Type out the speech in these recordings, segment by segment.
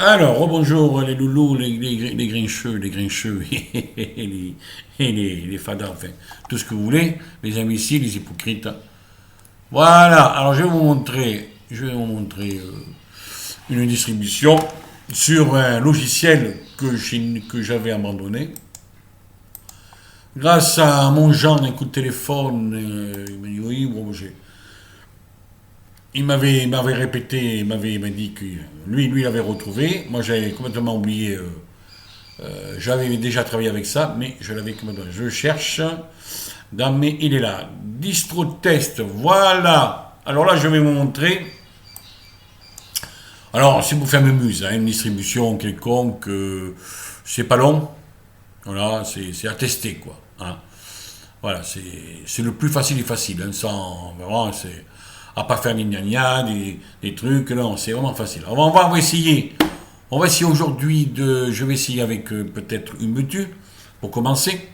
Alors, rebonjour les loulous, les grincheux, les fadas, enfin, tout ce que vous voulez, les imbéciles, les hypocrites. Voilà, alors je vais vous montrer une distribution sur un logiciel que j'avais abandonné. Grâce à mon Jean, un coup de téléphone, il m'a dit oui, bon, il m'avait répété, il m'a dit que lui, il avait retrouvé. Moi, j'avais complètement oublié. J'avais déjà travaillé avec ça, mais je l'avais complètement. Je cherche dans mes. Il est là. Distro test. Voilà. Alors là, je vais vous montrer. Alors, si vous faites muse, hein, une distribution quelconque, c'est pas long. Voilà, c'est à tester, quoi. Hein. Voilà, c'est le plus facile et facile. Hein, sans, vraiment, c'est à pas faire des trucs. Non, c'est vraiment facile. Alors, on va essayer. On va essayer aujourd'hui de. Je vais essayer avec peut-être une mutu pour commencer.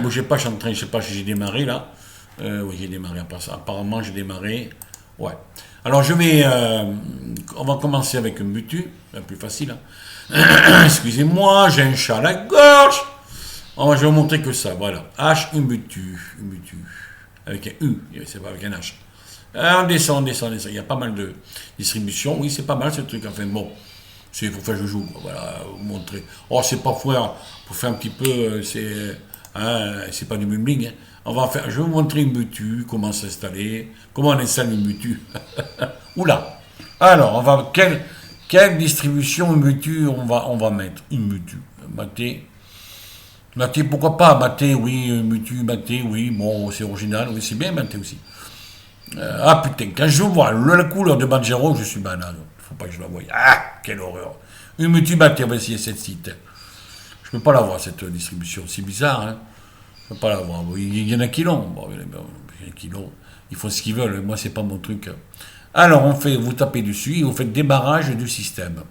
Bougez pas, je suis en train, je sais pas si j'ai démarré là. Oui, j'ai démarré. Apparemment, j'ai démarré. Ouais. Alors, on va commencer avec une mutu, la plus facile. Hein. Excusez-moi, j'ai un chat à la gorge. Je vais vous montrer que ça, voilà. H, une mutu. Avec un U, c'est pas avec un H. On descend, on descend, on descend. Il y a pas mal de distributions. Oui, c'est pas mal ce truc. Enfin, bon, c'est pour faire joujou, quoi. Voilà, vous montrer. Oh, c'est pas fou, hein, pour faire un petit peu, c'est pas du mumbling. Hein. Je vais vous montrer une mutu, comment s'installer, comment on installe une mutu. Oula. Alors, quelle distribution mutu on va mettre une mutu. Maté. Maté, pourquoi pas? Maté, oui, mutu, Maté, oui, bon, c'est original, oui, c'est bien Maté aussi. Ah putain, quand je vois la couleur de Banjero, je suis banal. Faut pas que je la voie. Ah, quelle horreur. Une multibatte, on va essayer cette site. Je peux pas la voir, cette distribution. C'est bizarre, hein. Je peux pas la voir. Il y en a qui l'ont. Bon, il y en a qui l'ont. Ils font ce qu'ils veulent. Moi, c'est pas mon truc. Alors, vous tapez dessus et vous faites démarrage du système.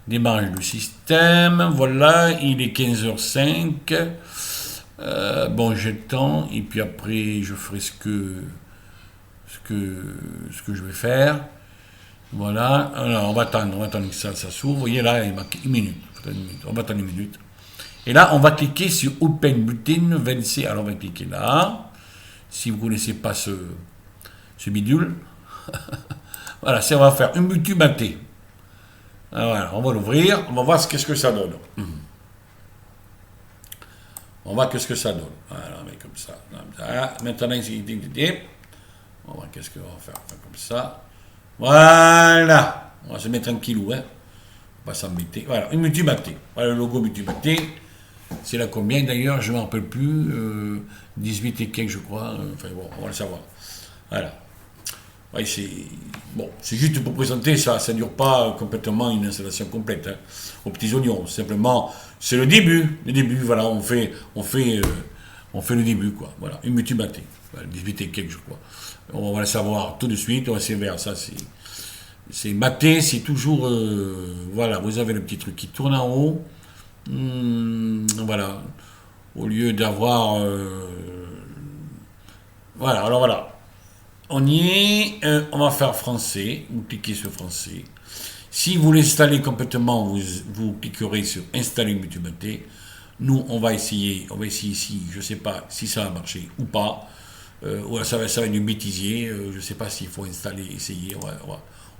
Démarrage du système. Voilà, il est 15h05. Bon, j'ai le temps. Et puis après, je ferai ce que je vais faire. Voilà. Alors, on va attendre que ça s'ouvre. Vous voyez là, il marque une minute. On va attendre une minute. Et là, on va cliquer sur Open Button VNC. Alors, on va cliquer là. Si vous ne connaissez pas ce bidule. Voilà, on va faire une mutu maté. Voilà, on va l'ouvrir. On va voir qu'est-ce que ça donne. On va voir qu'est-ce que ça donne. Voilà, on met comme ça. Maintenant, on va voir qu'est-ce qu'on va faire. On va faire comme ça. Voilà. On va se mettre tranquillou, hein. On va s'embêter. Voilà, une multimaté. Voilà le logo multimaté. C'est là combien d'ailleurs, je ne m'en rappelle plus. 18 et quelques, je crois. Enfin bon, on va le savoir. Voilà. Ouais, c'est juste pour présenter ça. Ça ne dure pas complètement une installation complète. Hein, aux petits oignons. Simplement, c'est le début. Le début, voilà, on fait le début, quoi. Voilà, une multimaté. Voilà, 18 et quelques, je crois. On va le savoir tout de suite. On va essayer vers ça. C'est maté, c'est toujours. Voilà, vous avez le petit truc qui tourne en haut. Voilà. Au lieu d'avoir. Voilà, alors voilà. On y est. On va faire français. Vous cliquez sur français. Si vous l'installez complètement, vous cliquerez sur installer multimaté. Nous, on va essayer ici. Je ne sais pas si ça va marcher ou pas. Ouais, ça va être du bêtisier. Je ne sais pas s'il faut installer, essayer.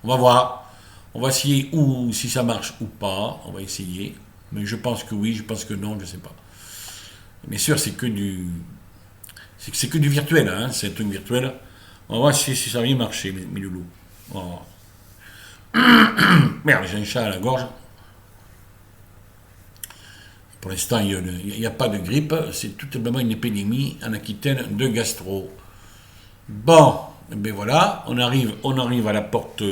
On va voir. On va essayer si ça marche ou pas. On va essayer. Mais je pense que oui, je pense que non, je ne sais pas. Bien sûr, c'est que du virtuel, hein, c'est un truc virtuel. On va voir si ça va bien marcher, mes loulous. Oh. Merde, j'ai un chat à la gorge. Pour l'instant, il n'y a pas de grippe. C'est tout simplement une épidémie en Aquitaine de gastro. Bon, ben voilà, on arrive à la porte.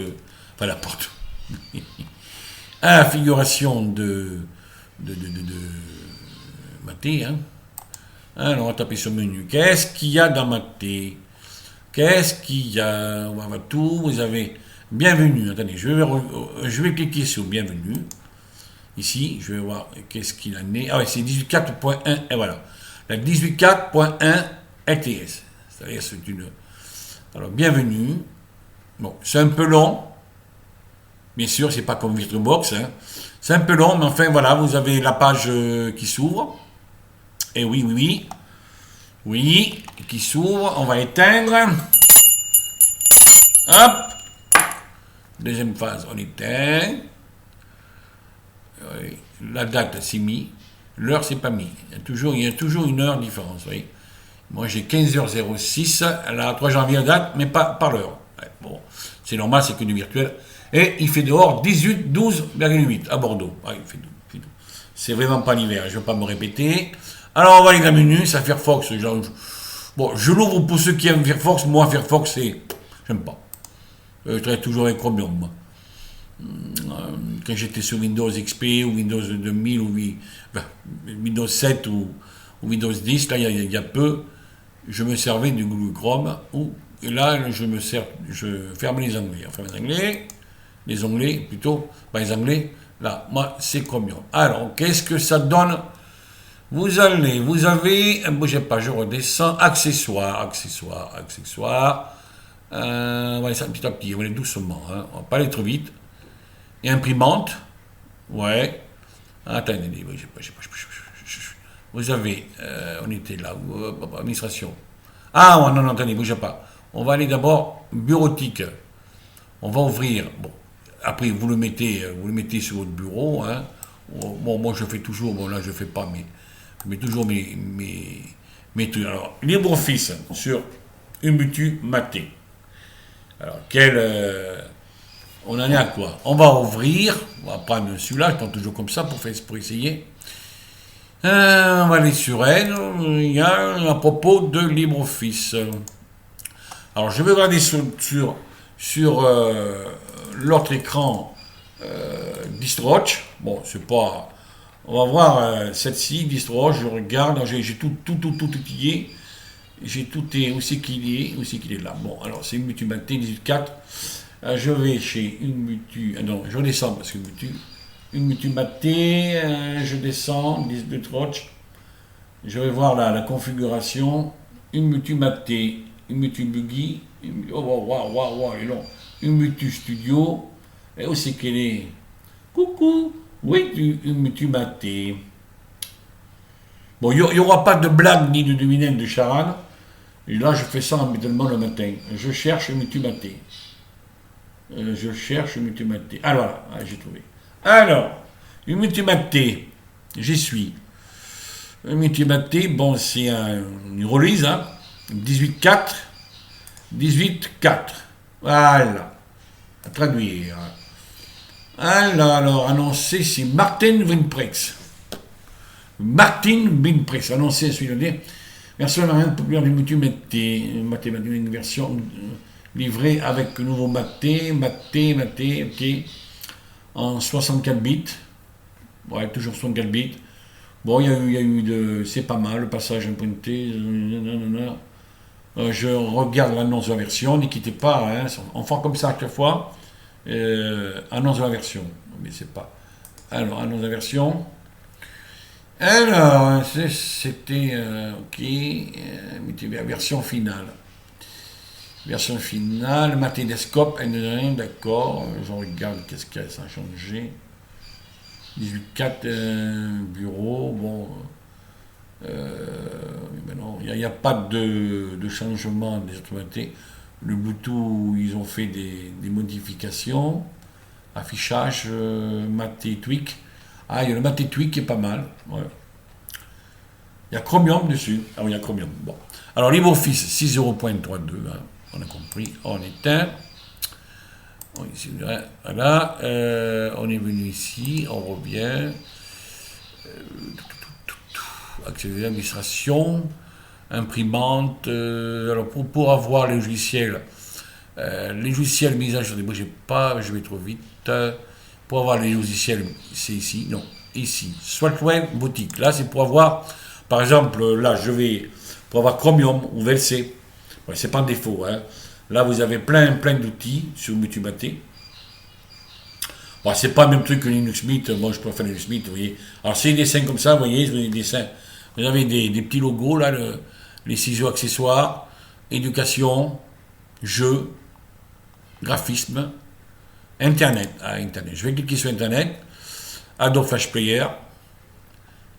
Enfin, la porte. À la figuration de Maté. Hein. Alors, on va taper sur le menu. Qu'est-ce qu'il y a dans Maté? Qu'est-ce qu'il y a? On va voir tout. Vous avez bienvenue. Attendez, je vais cliquer sur bienvenue. Ici, je vais voir qu'est-ce qu'il en est. Ah oui, c'est 18.4.1. Et voilà. La 18.4.1 LTS. C'est-à-dire, c'est une. Alors, bienvenue. Bon, c'est un peu long. Bien sûr, c'est pas comme VirtualBox, hein. C'est un peu long, mais enfin voilà, vous avez la page qui s'ouvre. Et oui, oui, oui. Oui, qui s'ouvre. On va éteindre. Hop. Deuxième phase, on éteint. Oui. La date, c'est mis. L'heure, c'est pas mis. Il y a toujours une heure de différence. Oui. Moi, j'ai 15h06. La 3 janvier date, mais pas par l'heure. Ouais, bon, c'est normal, c'est que du virtuel. Et il fait dehors 12,8 à Bordeaux. Ah, il fait doux. C'est vraiment pas l'hiver, je ne vais pas me répéter. Alors, on va aller dans le menu, ça Firefox. Bon, je l'ouvre pour ceux qui aiment Firefox. Moi, Firefox, j'aime pas. Je travaille toujours avec Chromium, moi. Quand j'étais sur Windows XP ou Windows 2000 ou Windows 7 ou Windows 10, là, il y a peu, je me servais du Google Chrome et là, je ferme les onglets. Enfin, les onglets plutôt, pas les onglets, là, moi, c'est Chromium. Alors, qu'est-ce que ça donne? Vous avez, bougez pas, je redescends, accessoires. On va aller ça petit à petit, on va aller doucement, hein, on va pas aller trop vite. Et imprimante, ouais. Attendez, bougez pas. Vous avez, on était là, administration. Ah, non, attendez, bougez pas. On va aller d'abord bureautique. On va ouvrir, bon, après vous le mettez sur votre bureau, hein. Bon, moi je fais toujours, bon là je fais pas, mais je mets toujours mes trucs. Alors, LibreOffice sur Ubuntu Mate. Alors, on en est à quoi? On va ouvrir, on va prendre celui-là, je prends toujours comme ça pour essayer. On va aller sur elle, il y a à propos de LibreOffice. Alors, je vais regarder sur l'autre écran DistroWatch. Bon, c'est pas. On va voir celle-ci, DistroWatch, je regarde, j'ai tout étudié. J'ai tout où c'est qu'il est là. Bon, alors c'est Ubuntu Mate 18.4. Je vais chez Ubuntu. Non, je descends parce que Ubuntu Mate, je descends, DistroWatch. Je vais voir la configuration. Ubuntu Mate, Ubuntu Buggy. Waouh, il est long. Ubuntu Studio. Et où c'est qu'elle est? Coucou, oui, Ubuntu Mate. Bon, il n'y aura pas de blague ni de devinette de charade. Et là, je fais ça habituellement le matin. Je cherche Ubuntu Mate. Alors voilà, j'ai trouvé. Alors, Ubuntu Mate, j'y suis. Ubuntu Mate, bon, c'est une release, hein. 18.4. Voilà. À traduire. Alors, annoncé, c'est Martin Winprex, annoncé celui-là. Version populaire du Ubuntu Mate, une version livrée avec le nouveau Mate, ok, en 64 bits. Ouais, toujours 64 bits. Bon, il y a eu c'est pas mal, le passage imprinté. Je regarde l'annonce de la version, ne quittez pas, hein, on fait comme ça à chaque fois. Annonce de la version, mais c'est pas. Alors, annonce de la version. Alors, c'était ok, version finale. Matélescope, d'accord, je regarde qu'est-ce que ça a changé. 18.4 bureau, bon. Non, il n'y a pas de changement des autorités. Le Bluetooth, ils ont fait des modifications. Affichage, Mate Tweak. Ah, il y a le Mate Tweak qui est pas mal. Ouais. Il y a Chromium dessus. Ah oui, il y a Chromium. Bon. Alors, LibreOffice 6.0.32, hein, on a compris. On éteint. Voilà. On est venu ici. On revient. Accès à l'administration. Imprimante. Alors, pour avoir les logiciels mis à jour, je vais trop vite. Pour avoir les logiciels, c'est ici, non, ici. Software boutique. Là, c'est pour avoir, par exemple, là, pour avoir Chromium ou VLC. Ouais, c'est pas un défaut, hein. Là, vous avez plein d'outils sur Ubuntu Mate. Bon, c'est pas le même truc que Linux Mint. Moi, je préfère Linux Mint, vous voyez. Alors, c'est des dessins comme ça, vous voyez, des dessins. Vous avez des petits logos, là, les ciseaux accessoires, éducation, jeux, graphisme, Internet. Ah, Internet. Je vais cliquer sur Internet. Adobe Flash Player.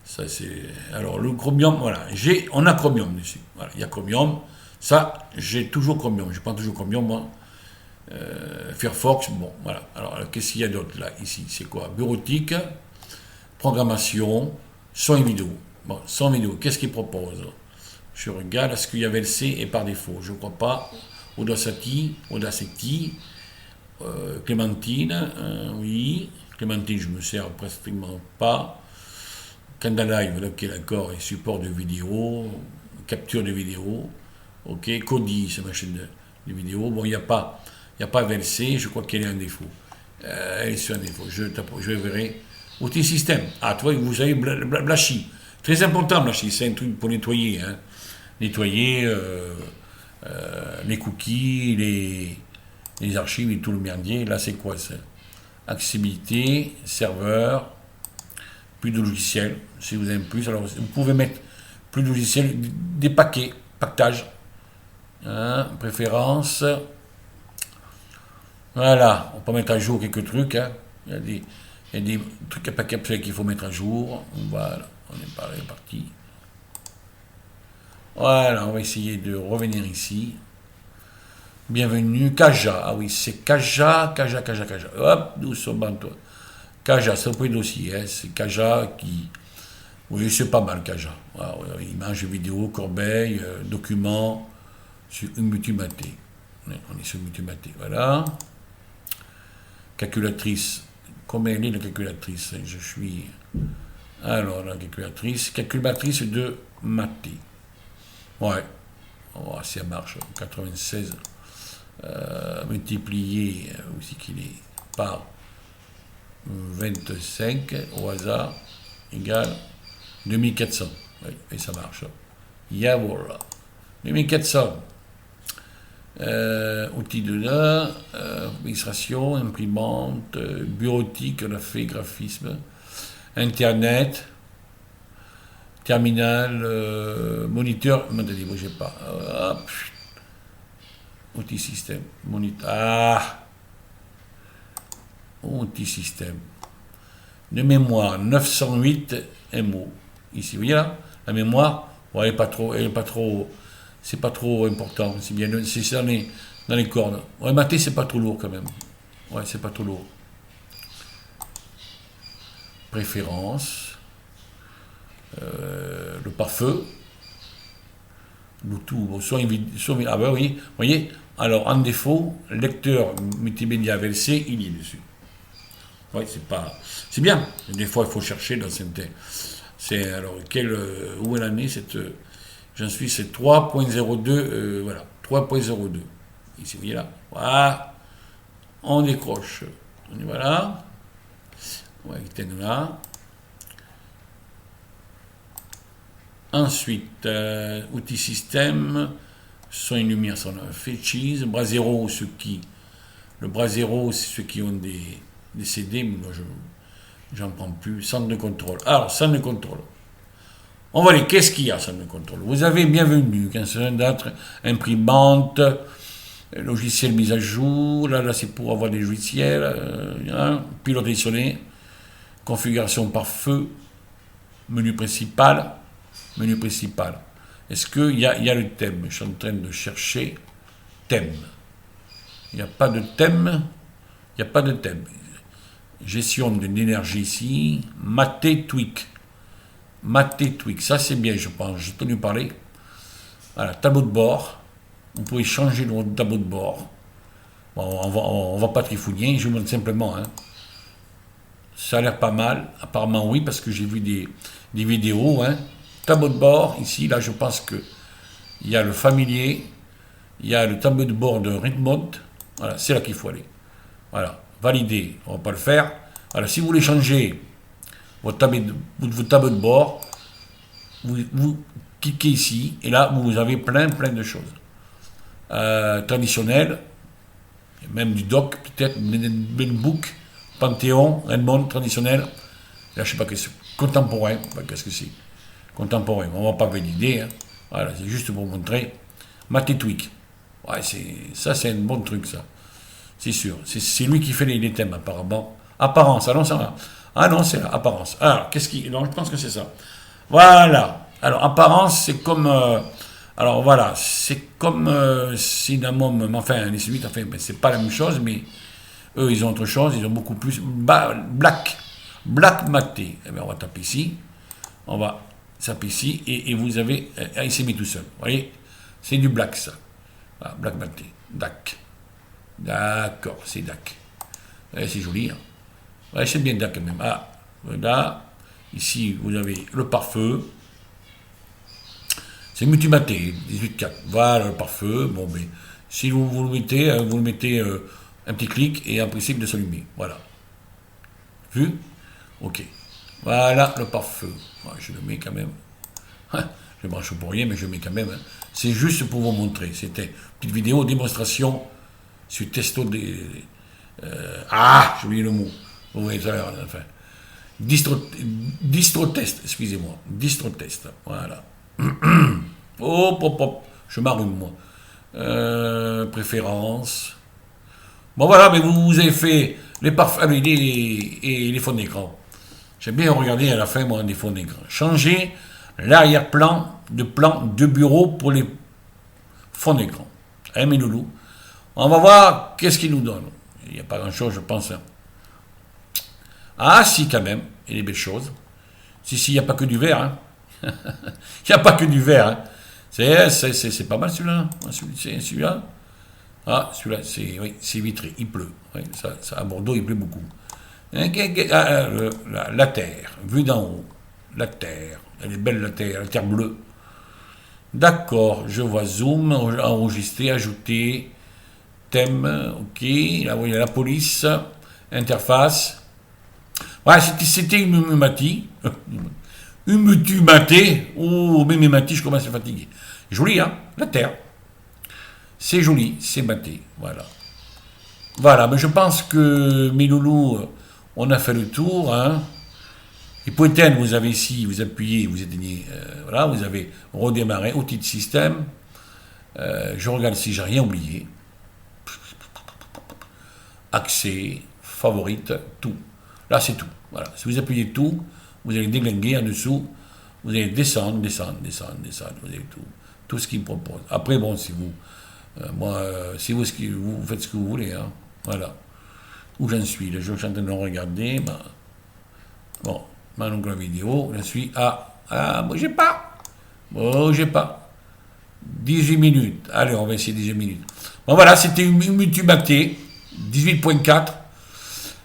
Ça, c'est... Alors, le Chromium, voilà. On a Chromium dessus. Voilà, il y a Chromium. Ça, j'ai toujours Chromium. Je prends toujours Chromium, moi. Firefox, bon, voilà. Alors, qu'est-ce qu'il y a d'autre, là, ici? C'est quoi? Bureautique, programmation, son et vidéo. Bon, son et vidéo, qu'est-ce qu'il propose? Je regarde, est-ce qu'il y avait le C et par défaut? Je ne crois pas. Audacity, Clémentine, oui. Clémentine, je me sers pratiquement pas. Candalive, ok, d'accord, et support de vidéo, capture de vidéo. Ok, Kodi, c'est ma chaîne de vidéo. Bon, il n'y a pas VLC, je crois qu'elle est un défaut. Elle est sur un défaut. Je verrai. Outils système. Ah, tu vois, vous savez, Blachi. Très important, Blachi, c'est un truc pour nettoyer. Hein. Nettoyer les cookies, les archives et tout le merdier. Là, c'est quoi ça? Accessibilité, serveur, plus de logiciels. Si vous avez plus, alors vous pouvez mettre plus de logiciels, des paquets, pactage. Hein, préférences. Voilà, on peut mettre à jour quelques trucs. Hein. Il y a des trucs à paquet qu'il faut mettre à jour. Voilà, on est parti. Voilà, on va essayer de revenir ici. Bienvenue, Kaja. Ah oui, c'est Kaja. Hop, doucement, toi. Kaja, c'est un peu dossier. Hein. C'est Kaja qui. Oui, c'est pas mal, Kaja. Ah, ouais, images, vidéo, corbeille, documents, sur une multimaté. On est sur multimaté, voilà. Calculatrice. Combien elle est la calculatrice? Je suis. Alors, la calculatrice de maté. Ouais. Oh, ça marche. 96 multiplié, aussi qu'il est, par 25 au hasard, égale 2400. Oui, et ça marche. Yeah, voilà. 2400. Outils de là, administration, imprimante, bureautique, on a fait graphisme, internet, terminal, moniteur, attendez, bougez pas. Outils système, moniteur, outils système. De mémoire, 908 MO. Ici, vous voyez là, la mémoire, bon, elle est pas trop, c'est pas trop important, c'est bien, c'est dans les cordes. Ouais, maté, c'est pas trop lourd quand même. Ouais, c'est pas trop lourd. Préférence, le pare-feu, Bluetooth, bon, ah ben oui, vous voyez, alors en défaut, lecteur multimédia VLC, il y est dessus. Oui, c'est bien. Des fois, il faut chercher dans cette. C'est alors où est l'année cette. J'en suis, c'est 3.02, voilà, 3.02. Ici, vous voyez là. Voilà. On décroche. On y va là. On va éteindre là. Ensuite, outils système, son et lumière, son fetches, bras zéro, le bras zéro, c'est ceux qui ont des CD, mais moi j'en prends plus. Centre de contrôle. Alors, centre de contrôle. On va aller, qu'est-ce qu'il y a, centre de contrôle? Vous avez bienvenue, 15 d'autres, imprimante, logiciel mis à jour, là c'est pour avoir des logiciels, pilote additionné, configuration par feu, menu principal. Est-ce qu'il y a le thème? Je suis en train de chercher thème. Il n'y a pas de thème. Gestion de l'énergie ici. Maté Tweak. Ça c'est bien, je pense. J'ai entendu parler. Voilà, tableau de bord. Vous pouvez changer votre tableau de bord. Bon, on va pas trifouiller, je vous montre simplement. Hein. Ça a l'air pas mal. Apparemment oui, parce que j'ai vu des vidéos. Hein. Tableau de bord, ici, là, je pense que il y a le familier, il y a le tableau de bord de Redmond. Voilà, c'est là qu'il faut aller. Voilà, valider, on ne va pas le faire. Voilà, si vous voulez changer votre tableau de bord, vous cliquez ici, et là, vous avez plein de choses. Traditionnel, même du doc, peut-être, book, Panthéon, Redmond, traditionnel. Là, je ne sais pas qu'est-ce que c'est. Contemporain, qu'est-ce que c'est. Contemporain, on ne va pas valider, hein. Voilà, c'est juste pour montrer. Maté Tweak. Ouais, c'est un bon truc, ça. C'est sûr. C'est lui qui fait les thèmes, apparemment. Apparence. Ah non, ah non, c'est là, apparence. Alors, qu'est-ce qui. Non, je pense que c'est ça. Voilà. Alors, apparence, c'est comme. Alors, voilà. C'est comme Cinnamon. Enfin, les suites, enfin, c'est pas la même chose, mais eux, ils ont autre chose. Ils ont beaucoup plus. Black. Black maté. Eh bien, on va taper ici. On va taper ici. Et vous avez. Il s'est mis tout seul. Vous voyez? C'est du black, ça. Voilà, black maté. DAC. D'accord, c'est DAC. C'est joli. Hein. Ouais, c'est bien DAC quand même. Ah, voilà. Ici, vous avez le pare-feu. C'est multimaté, 18.4. Voilà le pare-feu. Bon, mais si vous le mettez, un petit clic et impossible de s'allumer. Voilà. Vu? Ok. Voilà le pare-feu. Ouais, je le mets quand même. Je branche pour rien, mais je le mets quand même. Hein. C'est juste pour vous montrer. C'était une petite vidéo démonstration sur testo des. J'ai oublié le mot. Vous voyez ça, enfin. Distro-test, excusez-moi. Distro-test. Voilà. Hop, hop, hop. Je m'arrume, moi. Préférences. Bon, voilà, mais vous avez fait les parfums et les fonds d'écran. J'aime bien regarder à la fin, moi, des fonds d'écran. Changer l'arrière-plan de bureau pour les fonds d'écran. Hein, mes loulous. On va voir qu'est-ce qu'il nous donne. Il n'y a pas grand-chose, je pense. Hein. Ah, si, quand même. Il y a des belles choses. Si, il n'y a pas que du vert. Hein. Il n'y a pas que du vert. Hein. C'est pas mal celui-là. Celui-là. Ah, celui-là, c'est vitré. Il pleut. Oui, ça, à Bordeaux, il pleut beaucoup. La terre, vue d'en haut. La terre. Elle est belle, la terre bleue. D'accord, je vois zoom, enregistrer, ajouter, thème, ok. Là, vous voyez la police, interface. Voilà, c'était une Umumati. Umutumate. Oh, mais mes matis, je commence à fatiguer. Joli, hein, la terre. C'est joli, c'est maté, voilà. Voilà, mais je pense que mes loulous, on a fait le tour, hein. Et pour éteindre, vous avez ici, vous appuyez, vous éteignez, voilà, vous avez redémarré, outil de système. Je regarde si j'ai rien oublié. Accès, favorite, tout. Là, c'est tout. Voilà. Si vous appuyez tout, vous allez déglinguer en dessous, vous allez descendre. Vous avez tout. Tout ce qu'il me propose. Après, bon, si vous. Si vous faites ce que vous voulez. Hein. Voilà. Où j'en suis. Là, je suis en train de regarder. Bon. Donc la vidéo, je suis à. Bougez pas. 18 minutes. Allez, on va essayer 18 minutes. Bon, voilà, c'était une Mutumaté, 18.4.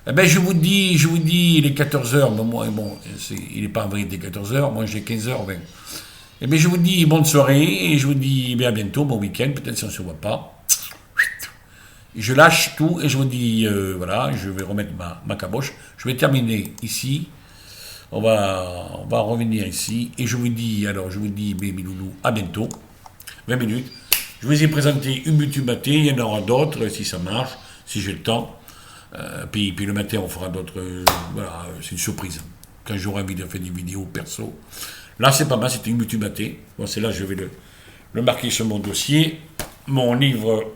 Eh bien, je vous dis, il est 14h. Moi, bon, il n'est pas en vérité 14h. Moi, j'ai 15h20. Eh bien, je vous dis bonne soirée et je vous dis à bientôt, bon week-end. Peut-être si on ne se voit pas. Je lâche tout et je vous dis, voilà, je vais remettre ma caboche. Je vais terminer ici. On va revenir ici et je vous dis, mes loulous, à bientôt. 20 minutes. Je vous ai présenté une Mutumaté, il y en aura d'autres si ça marche, si j'ai le temps. Puis le matin, on fera d'autres. Voilà, c'est une surprise. Quand j'aurai envie de faire des vidéos perso. Là, c'est pas mal, c'était une Mutumaté. Bon, c'est là, je vais le marquer sur mon dossier. Mon livre,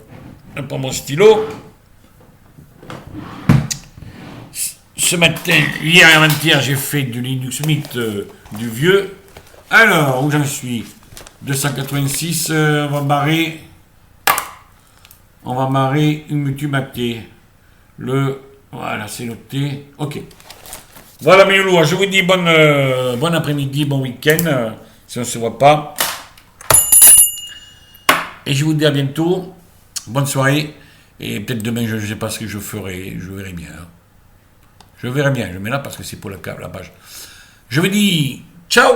pas mon stylo. Ce matin, hier et avant-hier, j'ai fait du Linux Mint du vieux. Alors, où j'en suis 286, on va marrer une Mutumaté. Voilà, c'est noté. Ok. Voilà mes loulous, je vous dis bon après-midi, bon week-end, si on ne se voit pas. Et je vous dis à bientôt. Bonne soirée. Et peut-être demain, je ne sais pas ce que je ferai. Je verrai bien. Je verrai bien. Je mets là parce que c'est pour la page. Je vous dis ciao.